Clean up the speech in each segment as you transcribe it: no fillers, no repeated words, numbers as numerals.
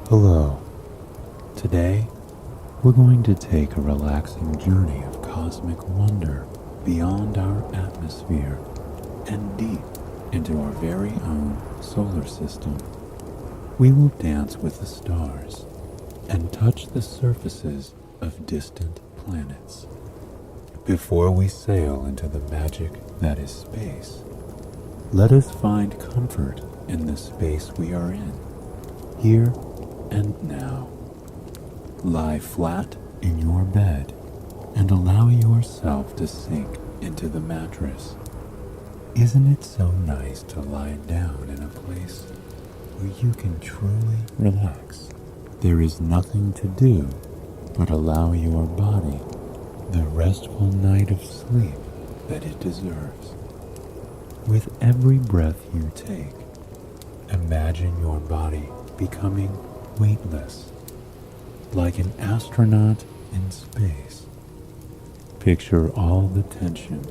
Hello. Today, we're going to take a relaxing journey of cosmic wonder beyond our atmosphere and deep into our very own solar system. We will dance with the stars and touch the surfaces of distant planets. Before we sail into the magic that is space, let us find comfort in the space we are in, here and now. Lie flat in your bed and allow yourself to sink into the mattress. Isn't it so nice to lie down in a place where you can truly relax? There is nothing to do but allow your body the restful night of sleep that it deserves. With every breath you take, imagine your body becoming weightless, like an astronaut in space. Picture all the tension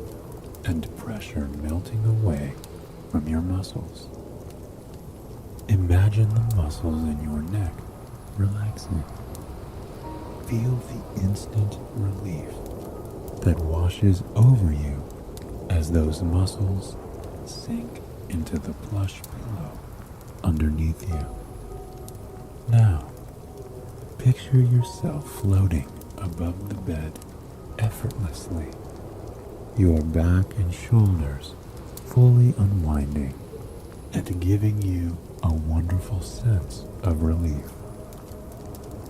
and pressure melting away from your muscles. Imagine the muscles in your neck relaxing. Feel the instant relief that washes over you as those muscles sink into the plush pillow underneath you. Now, picture yourself floating above the bed effortlessly, your back and shoulders fully unwinding and giving you a wonderful sense of relief.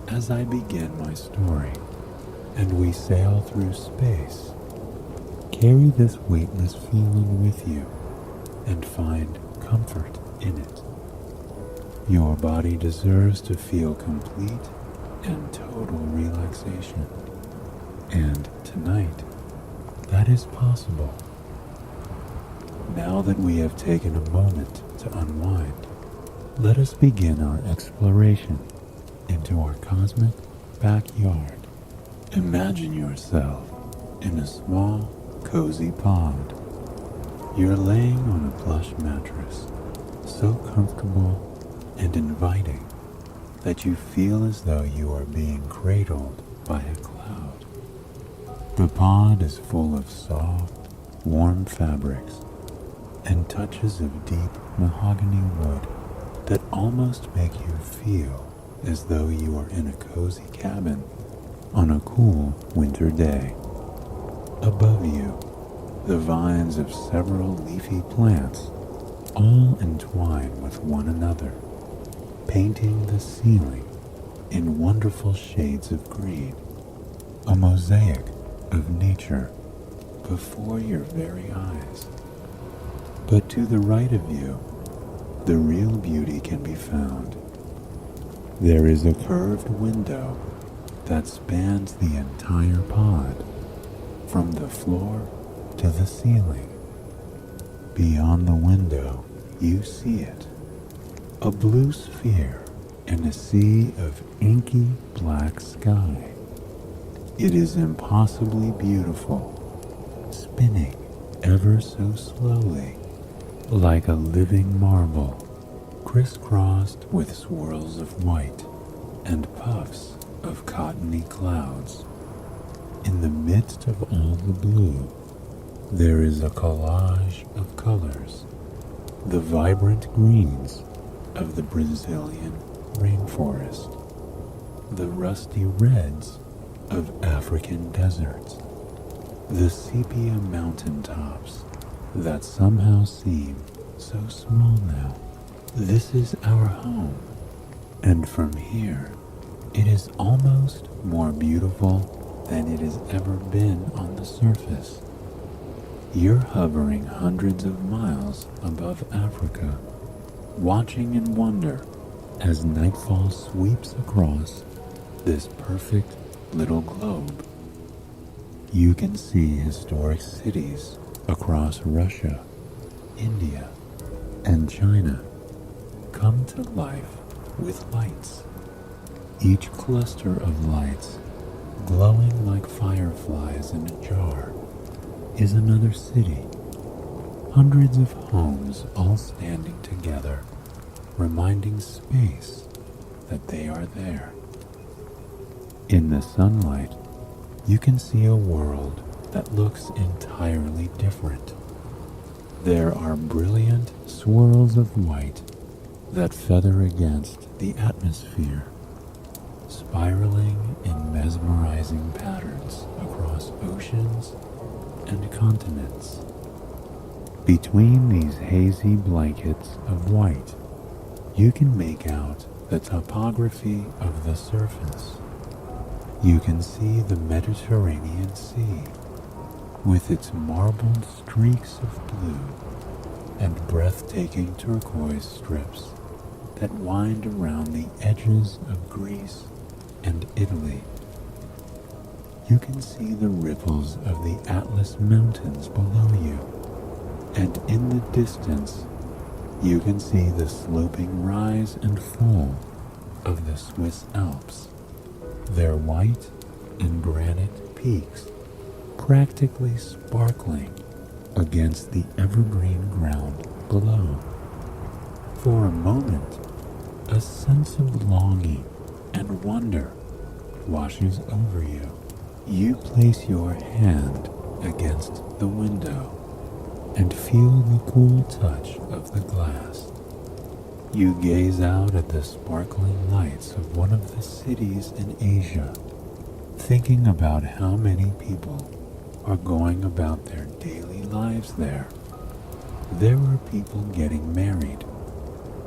As I begin my story and we sail through space, carry this weightless feeling with you and find comfort in it. Your body deserves to feel complete and total relaxation. And tonight, that is possible. Now that we have taken a moment to unwind, let us begin our exploration into our cosmic backyard. Imagine yourself in a small, cozy pod. You're laying on a plush mattress, so comfortable and inviting that you feel as though you are being cradled by a cloud. The pod is full of soft, warm fabrics and touches of deep mahogany wood that almost make you feel as though you are in a cozy cabin on a cool winter day. Above you, the vines of several leafy plants all entwine with one another, painting the ceiling in wonderful shades of green, a mosaic of nature before your very eyes. But to the right of you, the real beauty can be found. There is a curved window that spans the entire pod, from the floor to the ceiling. Beyond the window, you see it, a blue sphere in a sea of inky black sky. It is impossibly beautiful, spinning ever so slowly, like a living marble, crisscrossed with swirls of white and puffs of cottony clouds. In the midst of all the blue, there is a collage of colors, the vibrant greens of the Brazilian rainforest, the rusty reds of African deserts, the sepia mountaintops that somehow seem so small now. This is our home, and from here, it is almost more beautiful than it has ever been on the surface. You're hovering hundreds of miles above Africa, watching in wonder as nightfall sweeps across this perfect little globe. You can see historic cities across Russia, India, and China come to life with lights. Each cluster of lights, glowing like fireflies in a jar, is another city. Hundreds of homes all standing together, reminding space that they are there. In the sunlight, you can see a world that looks entirely different. There are brilliant swirls of white that feather against the atmosphere, spiraling in mesmerizing patterns across oceans and continents. Between these hazy blankets of white, you can make out the topography of the surface. You can see the Mediterranean Sea with its marbled streaks of blue and breathtaking turquoise strips that wind around the edges of Greece and Italy. You can see the ripples of the Atlas Mountains below you, and in the distance, you can see the sloping rise and fall of the Swiss Alps, their white and granite peaks practically sparkling against the evergreen ground below. For a moment, a sense of longing and wonder washes over you. You place your hand against the window and feel the cool touch of the glass. You gaze out at the sparkling lights of one of the cities in Asia, thinking about how many people are going about their daily lives there. There are people getting married,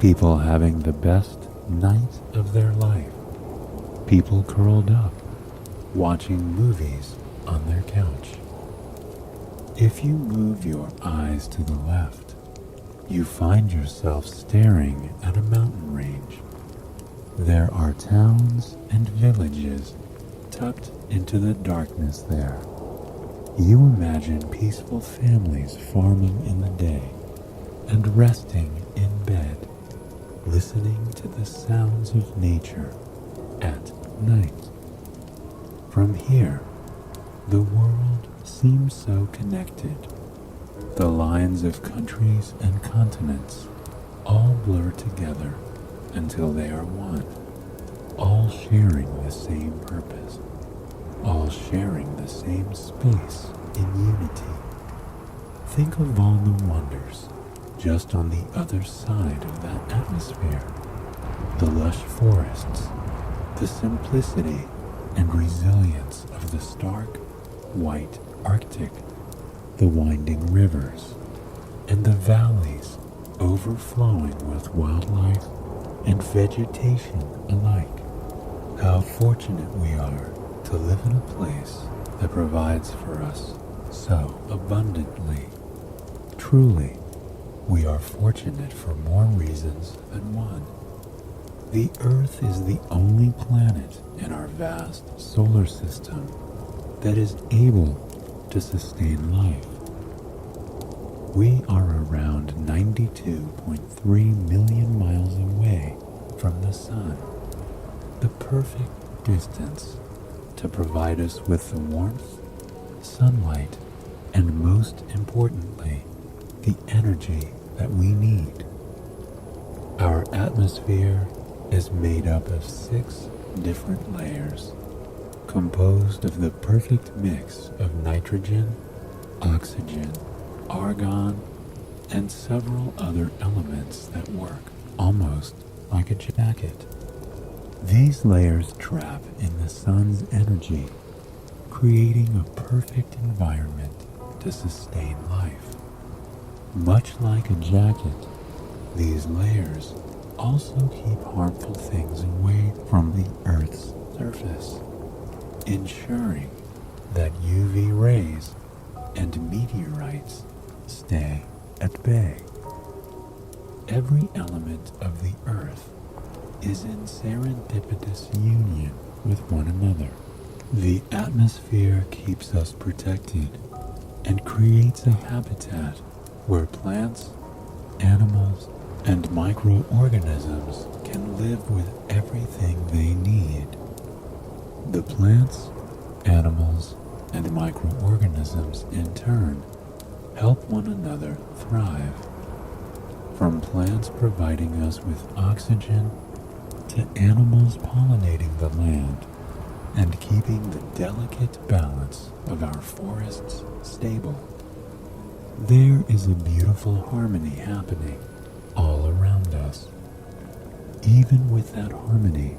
people having the best night of their life, people curled up, watching movies on their couch. If you move your eyes to the left, you find yourself staring at a mountain range. There are towns and villages tucked into the darkness there. You imagine peaceful families farming in the day and resting in bed, listening to the sounds of nature at night. From here, the world seems so connected. The lines of countries and continents all blur together until they are one, all sharing the same purpose, all sharing the same space in unity. Think of all the wonders just on the other side of that atmosphere. The lush forests, the simplicity and resilience of the stark, white Arctic, the winding rivers, and the valleys overflowing with wildlife and vegetation alike. How fortunate we are to live in a place that provides for us so abundantly. Truly, we are fortunate for more reasons than one. The Earth is the only planet in our vast solar system that is able to sustain life. We are around 92.3 million miles away from the Sun, the perfect distance to provide us with the warmth, sunlight, and most importantly, the energy that we need. Our atmosphere is made up of 6 different layers, composed of the perfect mix of nitrogen, oxygen, argon, and several other elements that work almost like a jacket. These layers trap in the sun's energy, creating a perfect environment to sustain life. Much like a jacket, these layers also keep harmful things away from the Earth's surface, ensuring that UV rays and meteorites stay at bay. Every element of the Earth is in serendipitous union with one another. The atmosphere keeps us protected and creates a habitat where plants, animals, and microorganisms can live with everything they need. The plants, animals, and microorganisms in turn help one another thrive. From plants providing us with oxygen, to animals pollinating the land and keeping the delicate balance of our forests stable. There is a beautiful harmony happening all around us. Even with that harmony,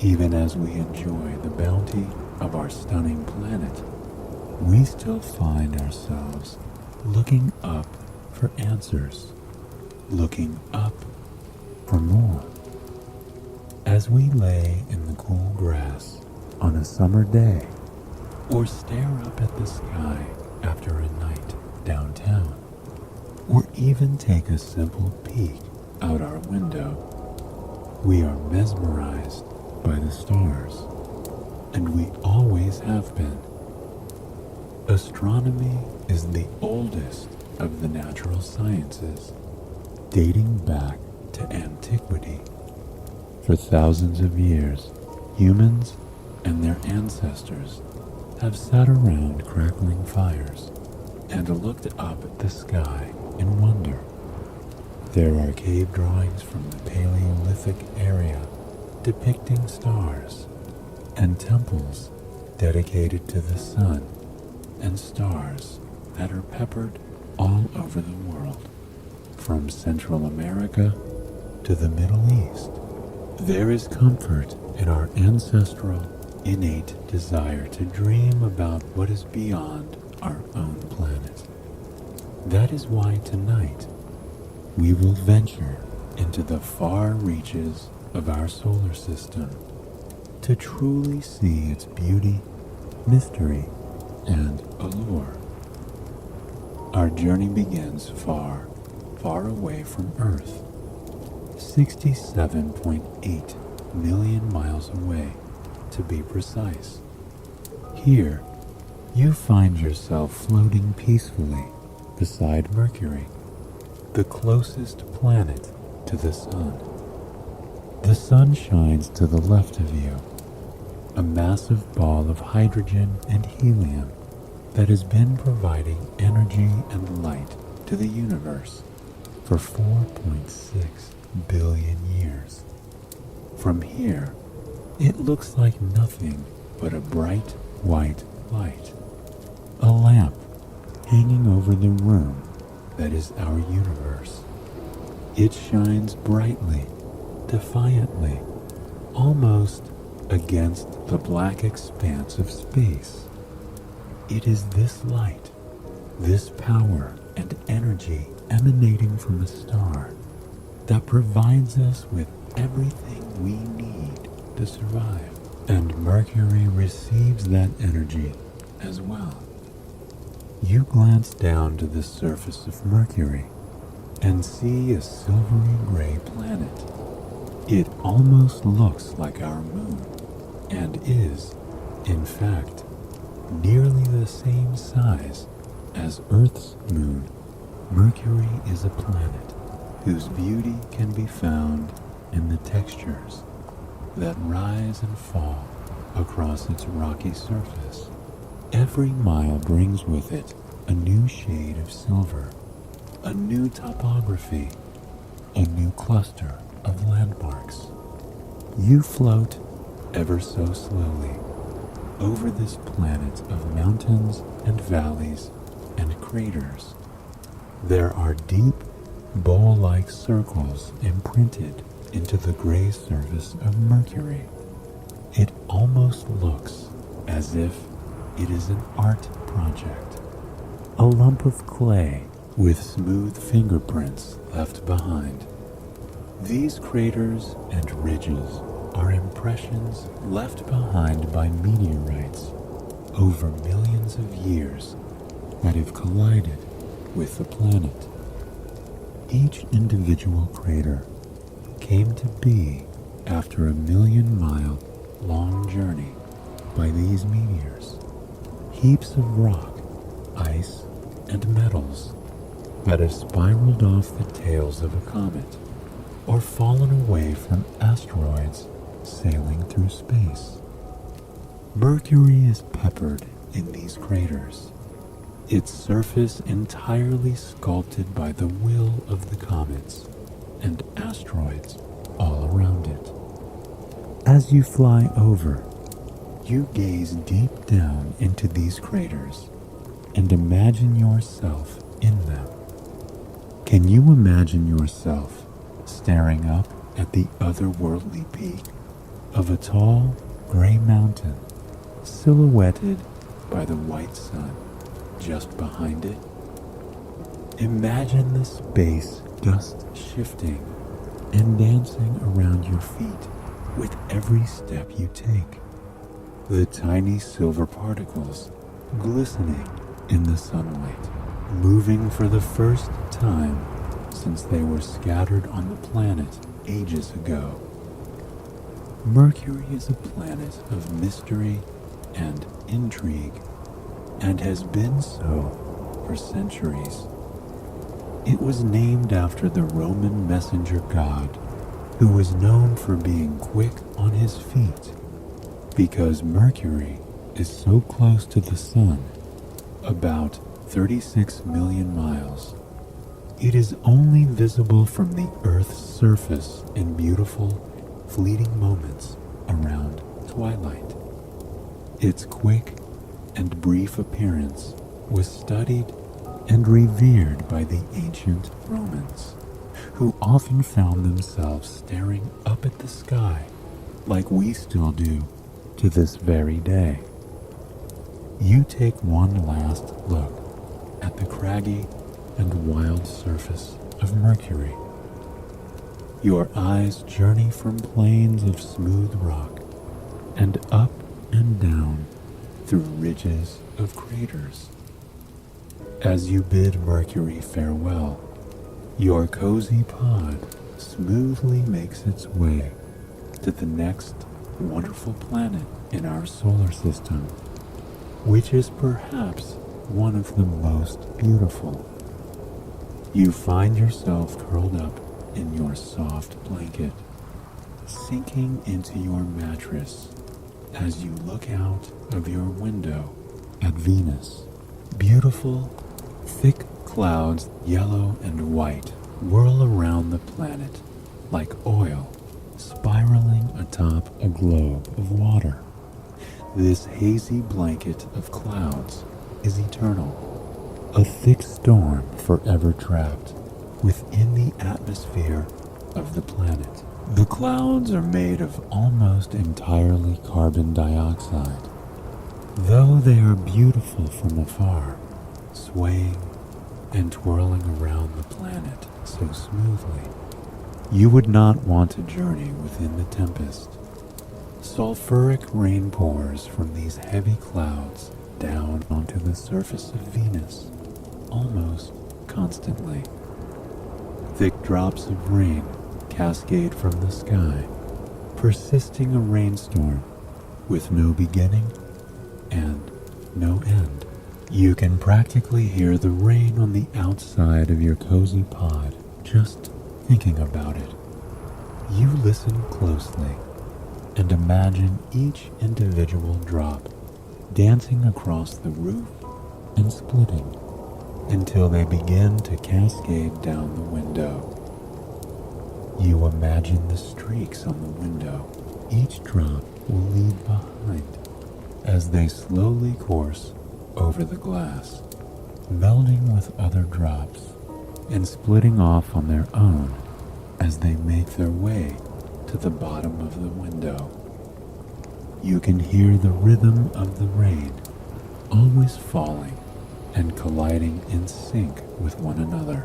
even as we enjoy the bounty of our stunning planet, we still find ourselves looking up for answers, looking up for more. As we lay in the cool grass on a summer day, or stare up at the sky after a night downtown, or even take a simple peek out our window, we are mesmerized by the stars, and we always have been. Astronomy is the oldest of the natural sciences, dating back to antiquity. For thousands of years, humans and their ancestors have sat around crackling fires and looked up at the sky in wonder. There are cave drawings from the Paleolithic area depicting stars, and temples dedicated to the sun and stars that are peppered all over the world, from Central America to the Middle East. There is comfort in our ancestral, innate desire to dream about what is beyond our own planet. That is why tonight we will venture into the far reaches of our solar system to truly see its beauty, mystery, and allure. Our journey begins far, far away from Earth, 67.8 million miles away, to be precise. Here, you find yourself floating peacefully beside Mercury, the closest planet to the Sun. The Sun shines to the left of you, a massive ball of hydrogen and helium that has been providing energy and light to the universe for 4.6 billion years. From here, it looks like nothing but a bright white light, a lamp hanging over the room that is our universe. It shines brightly, defiantly, almost against the black expanse of space. It is this light, this power and energy emanating from a star that provides us with everything we need to survive. And Mercury receives that energy as well. You glance down to the surface of Mercury and see a silvery gray planet. It almost looks like our moon, and is, in fact, nearly the same size as Earth's moon. Mercury is a planet whose beauty can be found in the textures that rise and fall across its rocky surface. Every mile brings with it a new shade of silver, a new topography, a new cluster of landmarks. You float ever so slowly over this planet of mountains and valleys and craters. There are deep, bowl-like circles imprinted into the gray surface of Mercury. It almost looks as if it is an art project, a lump of clay with smooth fingerprints left behind. These craters and ridges are impressions left behind by meteorites over millions of years that have collided with the planet. Each individual crater came to be after a 1,000,000-mile long journey by these meteors, heaps of rock, ice, and metals that have spiraled off the tails of a comet or fallen away from asteroids sailing through space. Mercury is peppered in these craters, its surface entirely sculpted by the will of the comets and asteroids all around it. As you fly over, you gaze deep down into these craters and imagine yourself in them. Can you imagine yourself staring up at the otherworldly peak of a tall, gray mountain silhouetted by the white sun just behind it? Imagine the space dust shifting and dancing around your feet with every step you take. The tiny silver particles glistening in the sunlight, moving for the first time since they were scattered on the planet ages ago. Mercury is a planet of mystery and intrigue, and has been so for centuries. It was named after the Roman messenger god, who was known for being quick on his feet, because Mercury is so close to the sun, about 36 million miles. It is only visible from the Earth's surface in beautiful, fleeting moments around twilight. Its quick and brief appearance was studied and revered by the ancient Romans, who often found themselves staring up at the sky like we still do to this very day. You take one last look at the craggy and wild surface of Mercury. Your eyes journey from plains of smooth rock and up and down through ridges of craters. As you bid Mercury farewell, your cozy pod smoothly makes its way to the next wonderful planet in our solar system, which is perhaps one of the most beautiful. You find yourself curled up in your soft blanket, sinking into your mattress as you look out of your window at Venus. Beautiful, thick clouds, yellow and white, whirl around the planet like oil spiraling atop a globe of water. This hazy blanket of clouds is eternal, a thick storm forever trapped within the atmosphere of the planet. The clouds are made of almost entirely carbon dioxide, though they are beautiful from afar, swaying and twirling around the planet so smoothly. You would not want to journey within the tempest. Sulfuric rain pours from these heavy clouds down onto the surface of Venus almost constantly. Thick drops of rain cascade from the sky, persisting a rainstorm with no beginning and no end. You can practically hear the rain on the outside of your cozy pod just thinking about it. You listen closely and imagine each individual drop dancing across the roof and splitting until they begin to cascade down the window. You imagine the streaks on the window. Each drop will leave behind as they slowly course over the glass, melding with other drops and splitting off on their own as they make their way to the bottom of the window. You can hear the rhythm of the rain, always falling and colliding in sync with one another.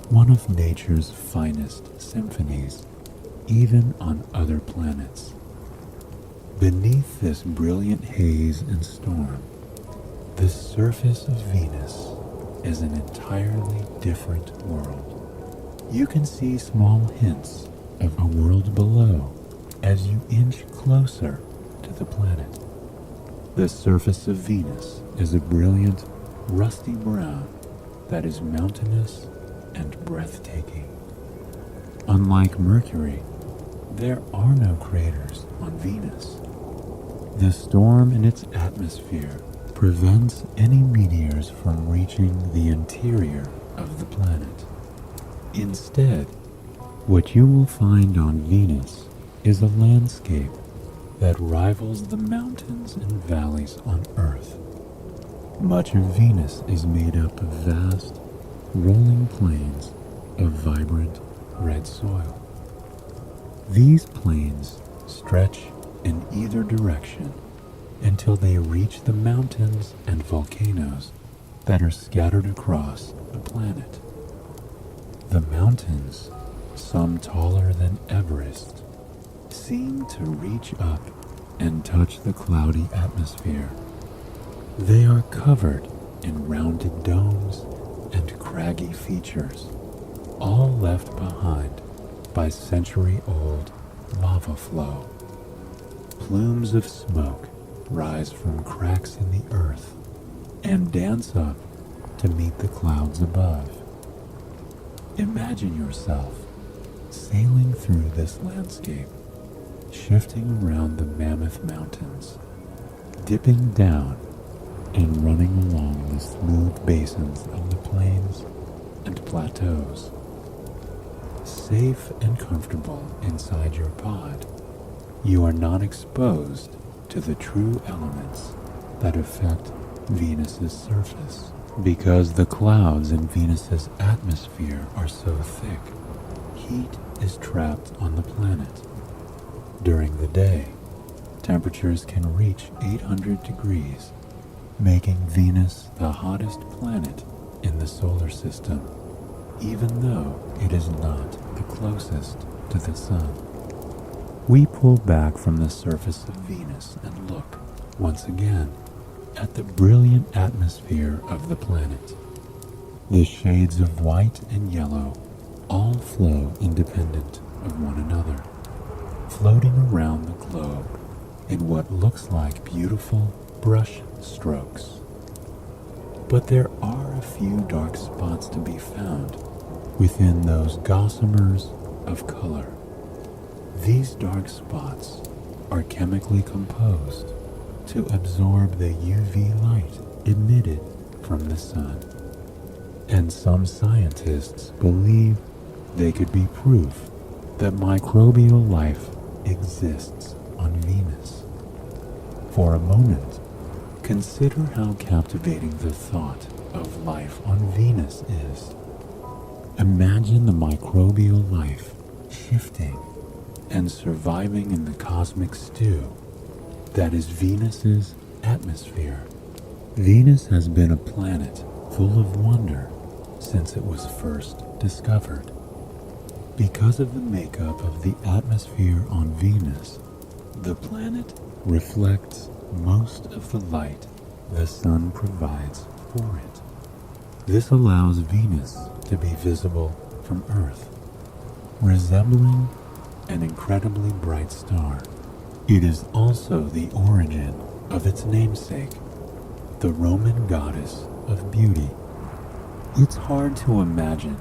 One of nature's finest symphonies, even on other planets. Beneath this brilliant haze and storm, the surface of Venus is an entirely different world. You can see small hints of a world below as you inch closer to the planet. The surface of Venus is a brilliant, rusty brown that is mountainous and breathtaking. Unlike Mercury, there are no craters on Venus. The storm in its atmosphere prevents any meteors from reaching the interior of the planet. Instead, what you will find on Venus is a landscape that rivals the mountains and valleys on Earth. Much of Venus is made up of vast, rolling plains of vibrant red soil. These plains stretch in either direction until they reach the mountains and volcanoes that are scattered across the planet. The mountains, some taller than Everest, seem to reach up and touch the cloudy atmosphere. They are covered in rounded domes and craggy features, all left behind by century-old lava flow. Plumes of smoke rise from cracks in the earth and dance up to meet the clouds above. Imagine yourself sailing through this landscape, shifting around the Mammoth Mountains, dipping down and running along the smooth basins of the plains and plateaus. Safe and comfortable inside your pod, you are not exposed to the true elements that affect Venus's surface, because the clouds in Venus's atmosphere are so thick. Heat is trapped on the planet. During the day, temperatures can reach 800 degrees, making Venus the hottest planet in the solar system, even though it is not the closest to the sun. We pull back from the surface of Venus and look, once again, at the brilliant atmosphere of the planet. The shades of white and yellow all flow independent of one another, floating around the globe in what looks like beautiful brush strokes. But there are a few dark spots to be found within those gossamers of color. These dark spots are chemically composed to absorb the UV light emitted from the sun. And some scientists believe they could be proof that microbial life exists on Venus. For a moment, consider how captivating the thought of life on Venus is. Imagine the microbial life shifting and surviving in the cosmic stew that is Venus's atmosphere. Venus has been a planet full of wonder since it was first discovered. Because of the makeup of the atmosphere on Venus, the planet reflects most of the light the sun provides for it. This allows Venus to be visible from Earth, resembling an incredibly bright star. It is also the origin of its namesake, the Roman goddess of beauty. It's hard to imagine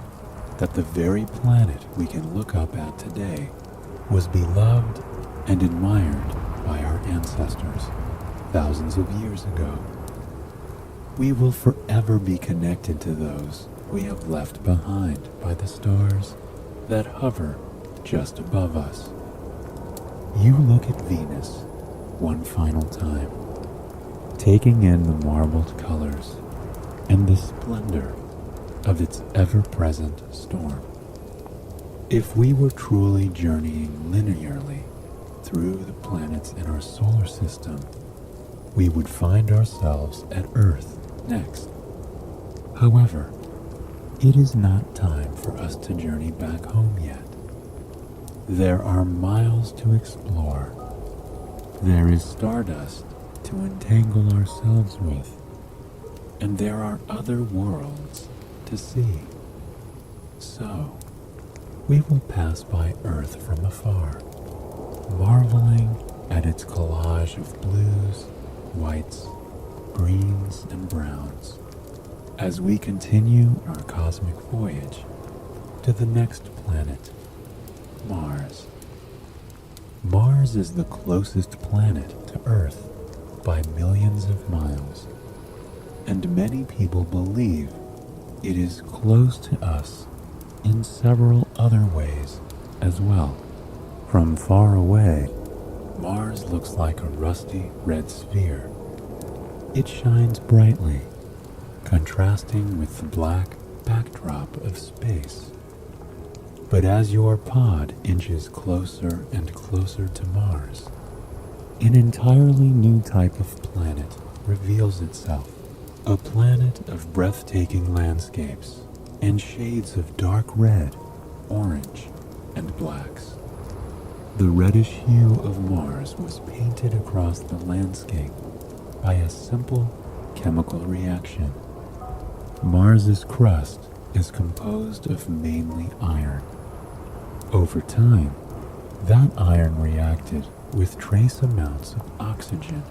that the very planet we can look up at today was beloved and admired by our ancestors thousands of years ago. We will forever be connected to those we have left behind by the stars that hover just above us. You look at Venus one final time, taking in the marbled colors and the splendor of its ever-present storm. If we were truly journeying linearly through the planets in our solar system, we would find ourselves at Earth next. However, it is not time for us to journey back home yet. There are miles to explore. There is stardust to entangle ourselves with, and there are other worlds to see. So, we will pass by Earth from afar, marveling at its collage of blues, whites, greens, and browns, as we continue our cosmic voyage to the next planet, Mars. Mars is the closest planet to Earth by millions of miles, and many people believe it is close to us in several other ways as well. From far away, Mars looks like a rusty red sphere. It shines brightly, contrasting with the black backdrop of space. But as your pod inches closer and closer to Mars, an entirely new type of planet reveals itself. A planet of breathtaking landscapes and shades of dark red, orange, and blacks. The reddish hue of Mars was painted across the landscape by a simple chemical reaction. Mars's crust is composed of mainly iron. Over time, that iron reacted with trace amounts of oxygen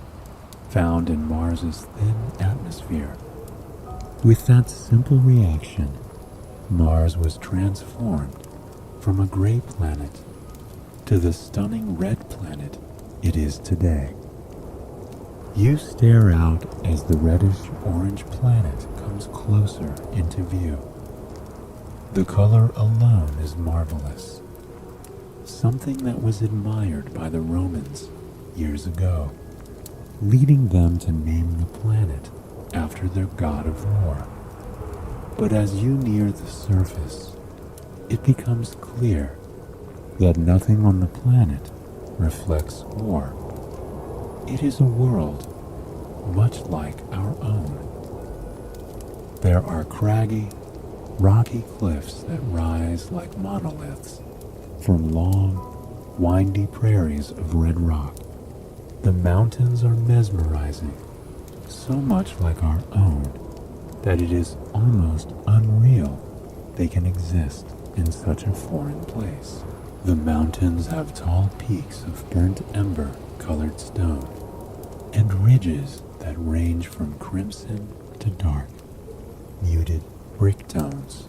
found in Mars's thin atmosphere. With that simple reaction, Mars was transformed from a gray planet to the stunning red planet it is today. You stare out as the reddish-orange planet comes closer into view. The color alone is marvelous, something that was admired by the Romans years ago, leading them to name the planet after their god of war. But as you near the surface, it becomes clear that nothing on the planet reflects war. It is a world much like our own. There are craggy, rocky cliffs that rise like monoliths from long, windy prairies of red rock. The mountains are mesmerizing, so much like our own that it is almost unreal they can exist in such a foreign place. The mountains have tall peaks of burnt ember-colored stone and ridges that range from crimson to dark, muted brick tones.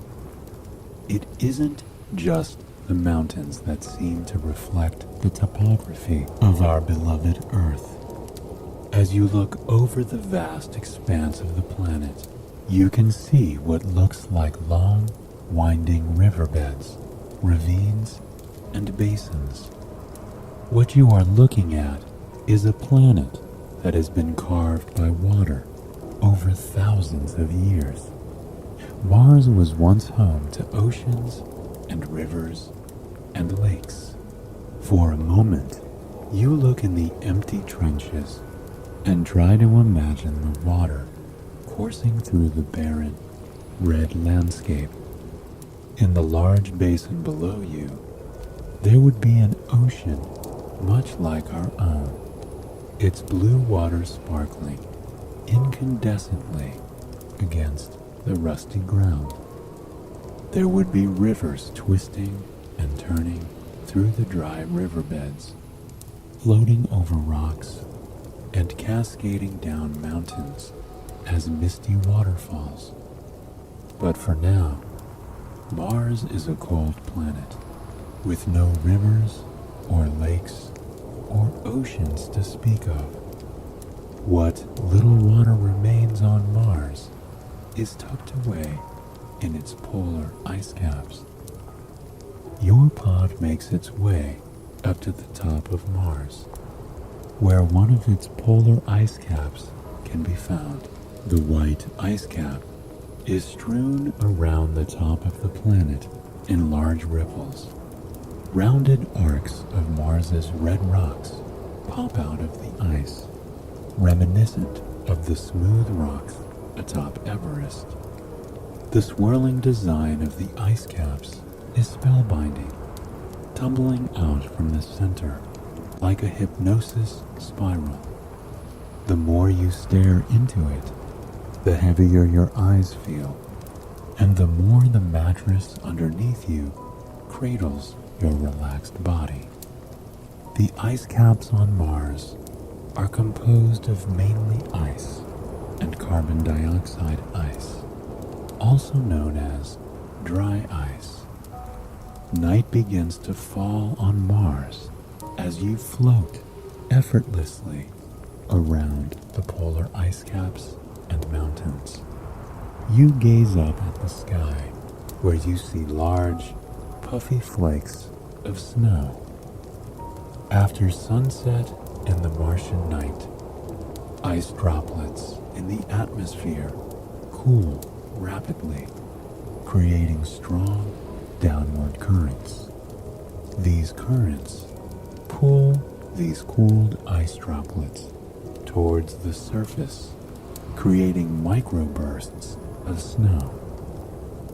It isn't just the mountains that seem to reflect the topography of our beloved Earth. As you look over the vast expanse of the planet, you can see what looks like long, winding riverbeds, ravines, and basins. What you are looking at is a planet that has been carved by water over thousands of years. Mars was once home to oceans and rivers and lakes. For a moment, you look in the empty trenches and try to imagine the water coursing through the barren, red landscape. In the large basin below you, there would be an ocean much like our own, its blue water sparkling incandescently against the rusty ground. There would be rivers twisting and turning through the dry riverbeds, floating over rocks and cascading down mountains as misty waterfalls. But for now, Mars is a cold planet with no rivers or lakes or oceans to speak of. What little water remains on Mars is tucked away in its polar ice caps. Your pod makes its way up to the top of Mars, where one of its polar ice caps can be found. The white ice cap is strewn around the top of the planet in large ripples. Rounded arcs of Mars's red rocks pop out of the ice, reminiscent of the smooth rocks atop Everest. The swirling design of the ice caps is spellbinding, tumbling out from the center like a hypnosis spiral. The more you stare into it, the heavier your eyes feel, and the more the mattress underneath you cradles your relaxed body. The ice caps on Mars are composed of mainly ice and carbon dioxide ice, also known as dry ice. Night begins to fall on Mars as you float effortlessly around the polar ice caps and mountains. You gaze up at the sky, where you see large, puffy flakes of snow After sunset and the Martian night, ice droplets in the atmosphere cool rapidly, creating strong downward currents. These currents pull these cooled ice droplets towards the surface, creating microbursts of snow.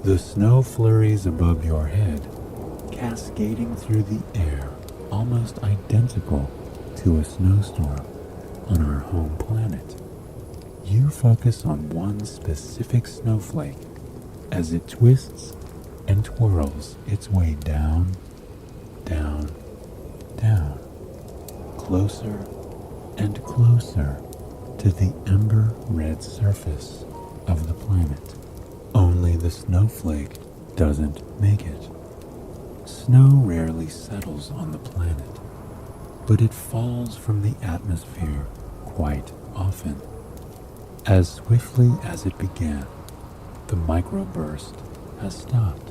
The snow flurries above your head, cascading through the air, almost identical to a snowstorm on our home planet. You focus on one specific snowflake as it twists and twirls its way down, down, down, closer and closer to the ember red surface of the planet. Only the snowflake doesn't make it. Snow rarely settles on the planet, but it falls from the atmosphere quite often. As swiftly as it began, the microburst has stopped,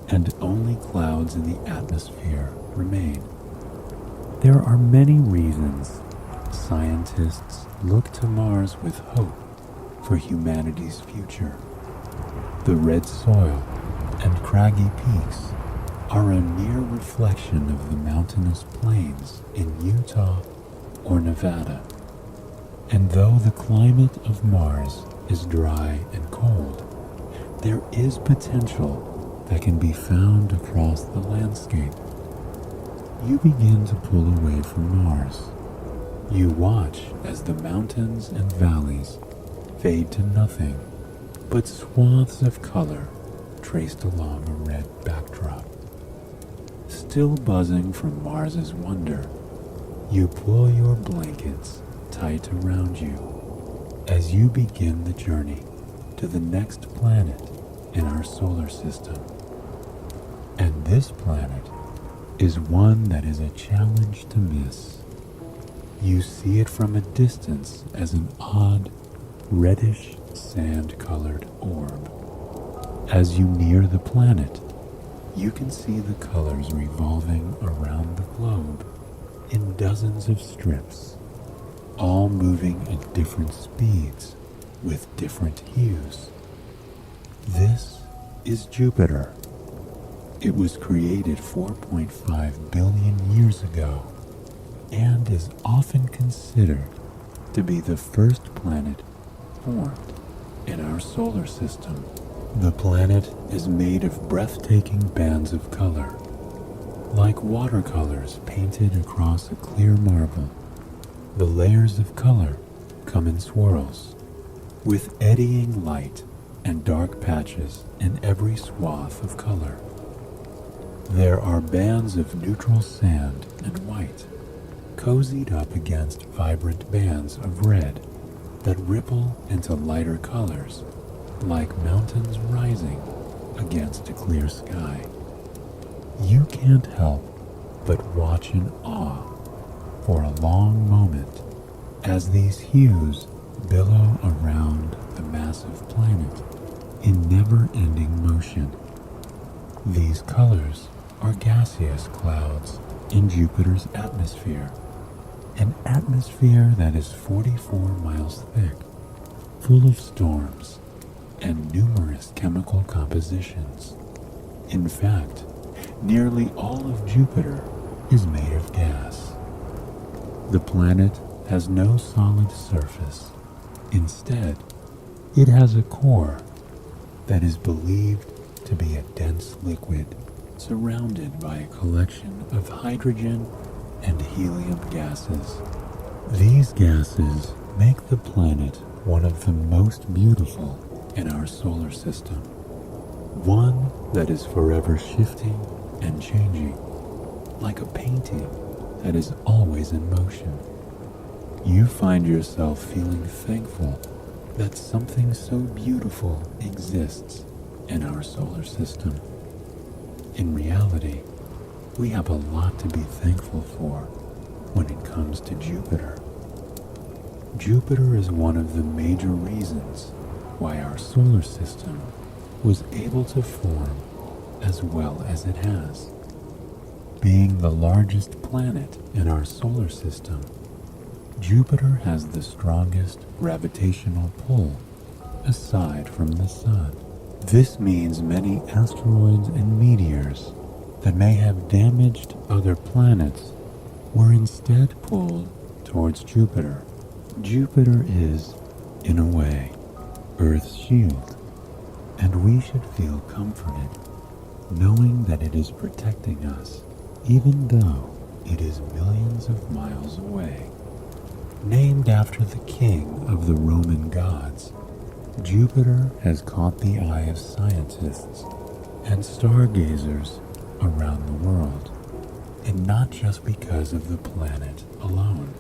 and only clouds in the atmosphere remain. There are many reasons scientists look to Mars with hope for humanity's future. The red soil and craggy peaks are a near reflection of the mountainous plains in Utah or Nevada. And though the climate of Mars is dry and cold, there is potential that can be found across the landscape. You begin to pull away from Mars. You watch as the mountains and valleys fade to nothing but swaths of color traced along a red backdrop. Still buzzing from Mars's wonder, you pull your blankets tight around you as you begin the journey to the next planet in our solar system. And this planet is one that is a challenge to miss. You see it from a distance as an odd, reddish, sand-colored orb. As you near the planet, you can see the colors revolving around the globe in dozens of strips, all moving at different speeds with different hues. This is Jupiter. It was created 4.5 billion years ago and is often considered to be the first planet formed in our solar system. The planet is made of breathtaking bands of color, like watercolors painted across a clear marble. The layers of color come in swirls, with eddying light and dark patches in every swath of color. There are bands of neutral sand and white, cozied up against vibrant bands of red that ripple into lighter colors, like mountains rising against a clear sky. You can't help but watch in awe for a long moment as these hues billow around the massive planet in never-ending motion. These colors are gaseous clouds in Jupiter's atmosphere, an atmosphere that is 44 miles thick, full of storms and numerous chemical compositions. In fact, nearly all of Jupiter is made of gas. The planet has no solid surface. Instead, it has a core that is believed to be a dense liquid surrounded by a collection of hydrogen and helium gases. These gases make the planet one of the most beautiful in our solar system, one that is forever shifting and changing, like a painting that is always in motion. You find yourself feeling thankful that something so beautiful exists in our solar system. In reality, we have a lot to be thankful for when it comes to Jupiter. Jupiter is one of the major reasons why our solar system was able to form as well as it has. Being the largest planet in our solar system, Jupiter has the strongest gravitational pull aside from the Sun. This means many asteroids and meteors that may have damaged other planets were instead pulled towards Jupiter. Jupiter is, in a way, Earth's shield, and we should feel comforted knowing that it is protecting us, even though it is millions of miles away. Named after the king of the Roman gods, Jupiter has caught the eye of scientists and stargazers around the world, and not just because of the planet alone.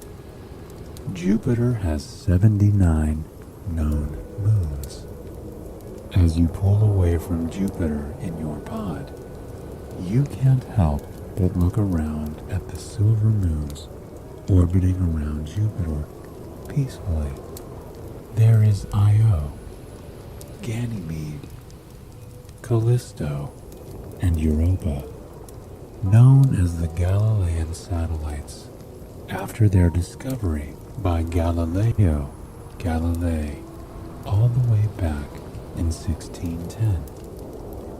Jupiter has 79 known moons. As you pull away from Jupiter in your pod, you can't help but look around at the silver moons orbiting around Jupiter peacefully. There is Io, Ganymede, Callisto, and Europa, known as the Galilean satellites, after their discovery by Galileo Galilei all the way back in 1610.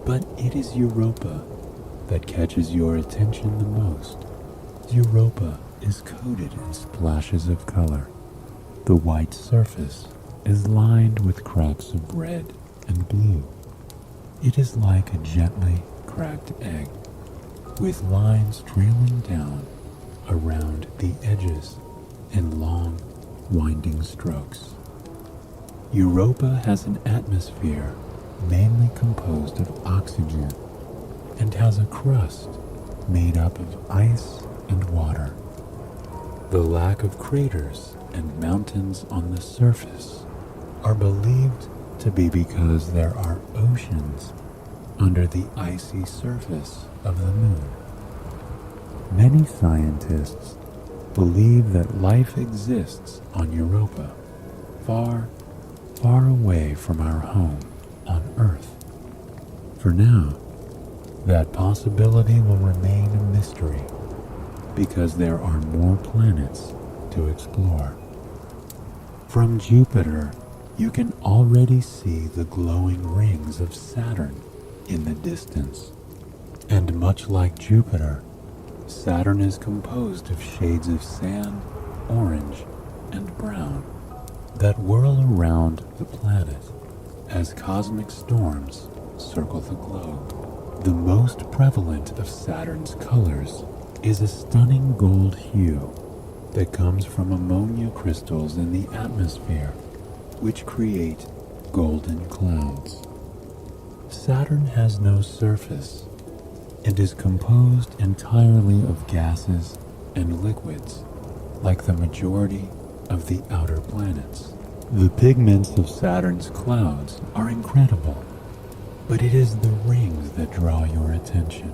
But it is Europa that catches your attention the most. Europa is coated in splashes of color. The white surface is lined with cracks of red and blue. It is like a gently cracked egg, with lines trailing down around the edges in long, winding strokes. Europa has an atmosphere mainly composed of oxygen and has a crust made up of ice and water. The lack of craters and mountains on the surface are believed to be because there are oceans under the icy surface of the moon. Many scientists believe that life exists on Europa, far, far away from our home on Earth. For now, that possibility will remain a mystery because there are more planets to explore. From Jupiter, you can already see the glowing rings of Saturn in the distance. And much like Jupiter, Saturn is composed of shades of sand, orange, and brown that whirl around the planet as cosmic storms circle the globe. The most prevalent of Saturn's colors is a stunning gold hue that comes from ammonia crystals in the atmosphere, which create golden clouds. Saturn has no surface and is composed entirely of gases and liquids, like the majority of the outer planets. The pigments of Saturn's clouds are incredible, but it is the rings that draw your attention.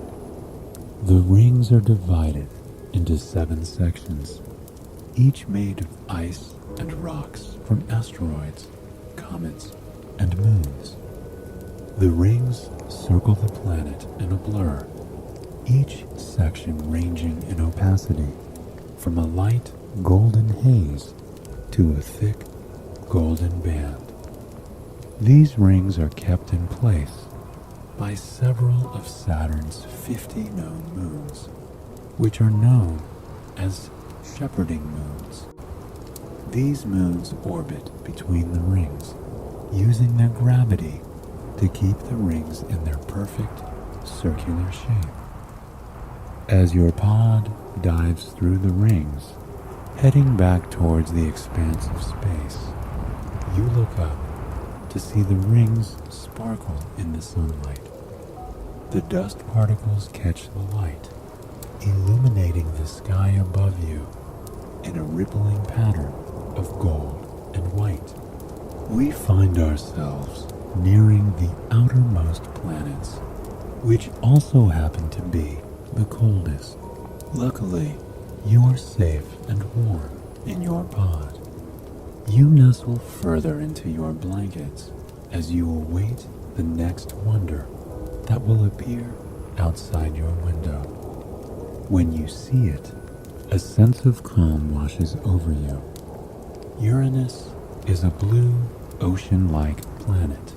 The rings are divided into 7 sections, each made of ice and rocks from asteroids, comets, and moons. The rings circle the planet in a blur, each section ranging in opacity from a light golden haze to a thick golden band. These rings are kept in place by several of Saturn's 50 known moons, which are known as shepherding moons. These moons orbit between the rings, using their gravity to keep the rings in their perfect circular shape. As your pod dives through the rings, heading back towards the expanse of space, you look up to see the rings sparkle in the sunlight. The dust particles catch the light, illuminating the sky above you in a rippling pattern of gold and white. We find ourselves nearing the outermost planets, which also happen to be the coldest. Luckily, you are safe and warm in your pod. You nestle further into your blankets as you await the next wonder that will appear outside your window. When you see it, a sense of calm washes over you. Uranus is a blue, ocean-like planet,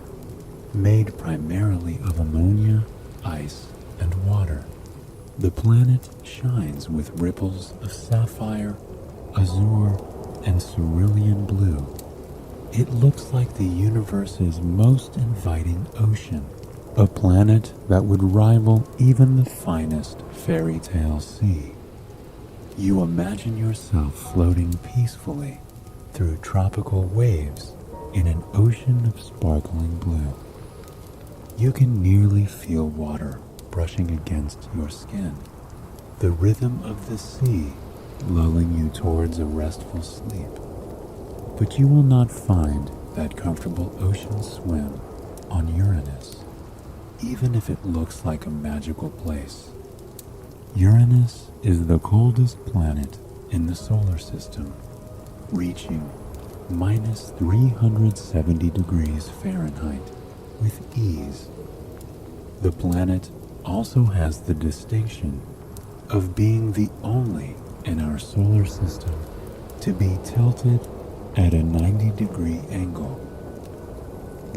made primarily of ammonia, ice, and water. The planet shines with ripples of sapphire, azure, and cerulean blue. It looks like the universe's most inviting ocean, a planet that would rival even the finest fairy tale sea. You imagine yourself floating peacefully through tropical waves in an ocean of sparkling blue. You can nearly feel water brushing against your skin, the rhythm of the sea lulling you towards a restful sleep. But you will not find that comfortable ocean swim on Uranus, even if it looks like a magical place. Uranus is the coldest planet in the solar system, reaching minus 370 degrees Fahrenheit with ease. The planet also has the distinction of being the only in our solar system to be tilted at a 90-degree angle.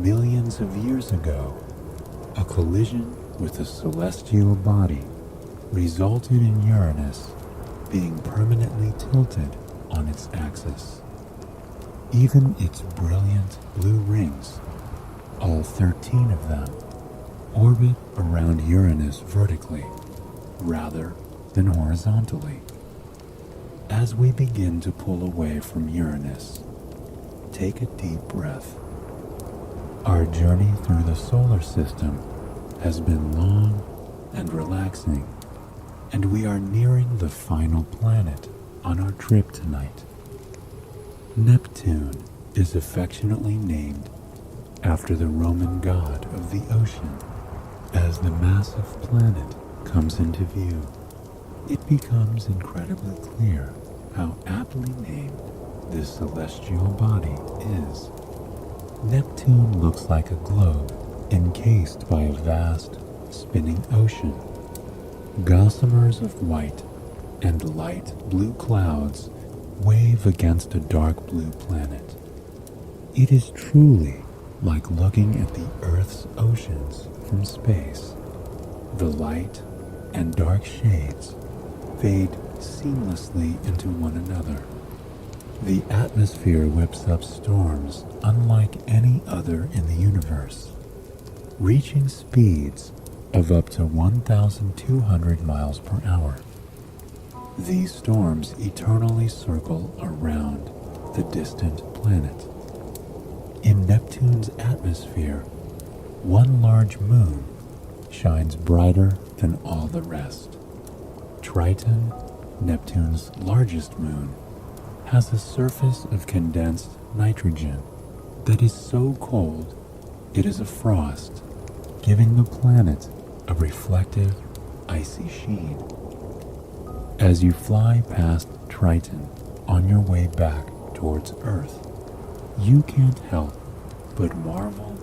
Millions of years ago, a collision with a celestial body resulted in Uranus being permanently tilted on its axis. Even its brilliant blue rings, all 13 of them, orbit around Uranus vertically rather than horizontally. As we begin to pull away from Uranus, take a deep breath. Our journey through the solar system has been long and relaxing, and we are nearing the final planet on our trip tonight. Neptune is affectionately named after the Roman god of the ocean. As the massive planet comes into view, it becomes incredibly clear how aptly named this celestial body is. Neptune looks like a globe encased by a vast, spinning ocean. Gossamers of white and light blue clouds wave against a dark blue planet. It is truly like looking at the Earth's oceans from space. The light and dark shades fade seamlessly into one another. The atmosphere whips up storms unlike any other in the universe, reaching speeds of up to 1,200 miles per hour. These storms eternally circle around the distant planet. In Neptune's atmosphere, one large moon shines brighter than all the rest. Triton, Neptune's largest moon, has a surface of condensed nitrogen that is so cold it is a frost, giving the planet a reflective, icy sheen. As you fly past Triton on your way back towards Earth, you can't help but marvel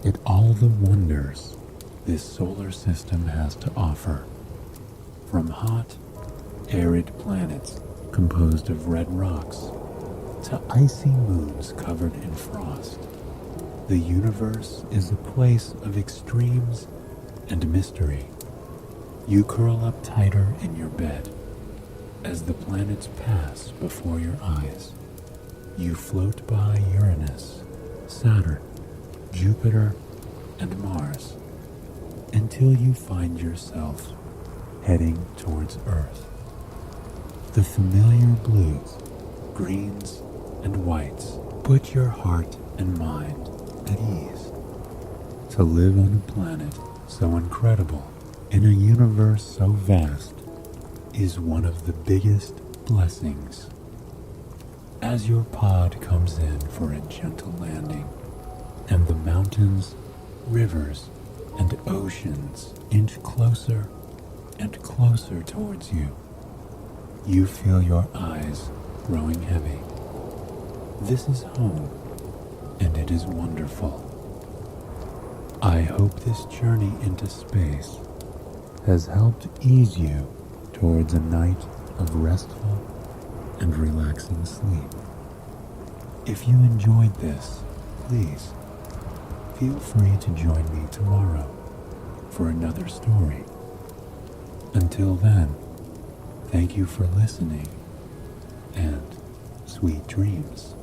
at all the wonders this solar system has to offer. From hot, arid planets composed of red rocks to icy moons covered in frost, the universe is a place of extremes and mystery. You curl up tighter in your bed as the planets pass before your eyes. You float by Uranus, Saturn, Jupiter, and Mars until you find yourself heading towards Earth. The familiar blues, greens, and whites put your heart and mind at ease. To live on a planet so incredible in a universe so vast is one of the biggest blessings. As your pod comes in for a gentle landing, and the mountains, rivers, and oceans inch closer and closer towards you, you feel your eyes growing heavy. This is home, and it is wonderful. I hope this journey into space has helped ease you towards a night of restful and relaxing sleep. If you enjoyed this, please feel free to join me tomorrow for another story. Until then, thank you for listening and sweet dreams.